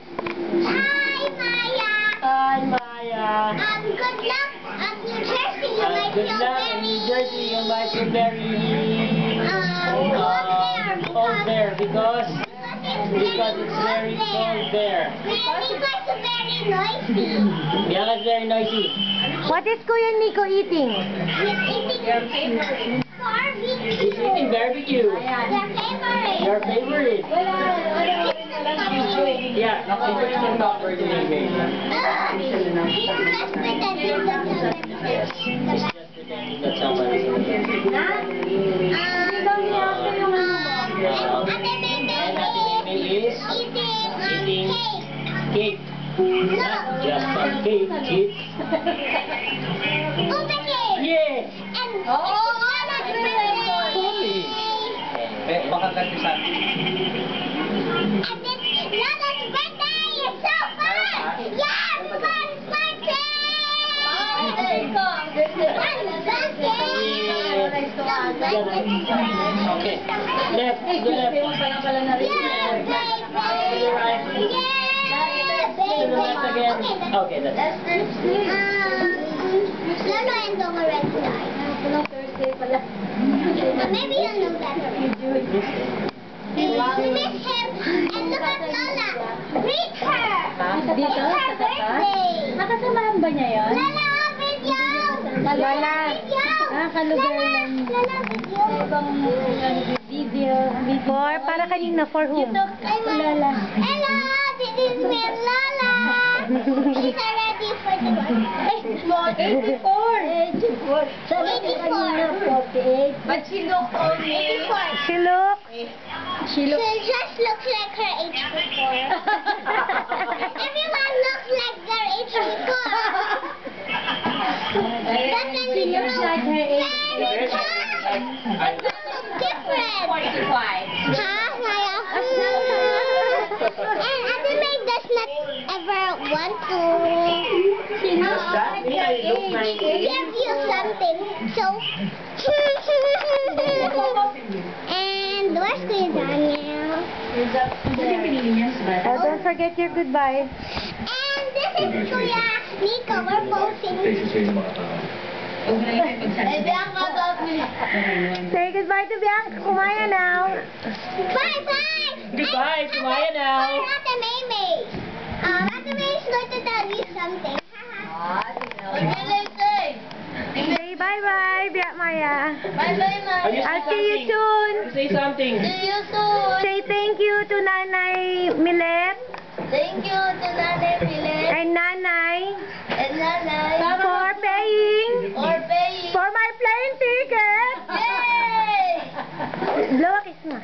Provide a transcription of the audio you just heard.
Hi, Maya. Hi, Maya. Good luck at New Jersey. You might Good feel luck in New Jersey. You might feel very cold there because it's very cold there. Because it's very noisy. Yeah, it's very noisy. What is Kuya Nico eating? He's eating barbecue. He's eating barbecue. Your favorite. Your favorite. Yeah, favorite can talk for today, baby. Let's pretend it's It's just pretending that somebody's in the And Ate Mimi is eating cake. Not just some cake, kids. Yes! Baka kasi sa Lala's birthday is so fun! Yes! Fun birthday! Okay. Left. To the left. To the right. To the left again. Okay, that's it. Lalo and Dong already died. Maybe you'll know that already. We miss him. And look at Lola. Greet her. Dito? It's her birthday. Nakasamahan ba niya yun? Lola, video. Lola. Video. Kalugar lang. Lola, video. Video. Para kanina, for whom? Lola. Hello, this is me, Lola. She's already 41. 84. Sabi kanina 48. But she looks only 84. She just looks like her age before. Everyone looks like their age before. But then She looks like her age. Different. 45. And Ate May does not ever want to give you something. So, and where's Kuya Daniel? Oh, don't forget your goodbye. And this is Kuya Nico. We're posing. Say goodbye to Bianca. Kumaya now. Bye bye. Goodbye, Kumaya now. Ate May. Ate May is going to tell you something. Say bye-bye, Maya. I'll see you You soon. say something. Say thank you to Nanay Milet Thank you to Nanay Pilet and Nanay and Nanay for paying for paying. for my plane ticket. Yay! Blow a kiss mo.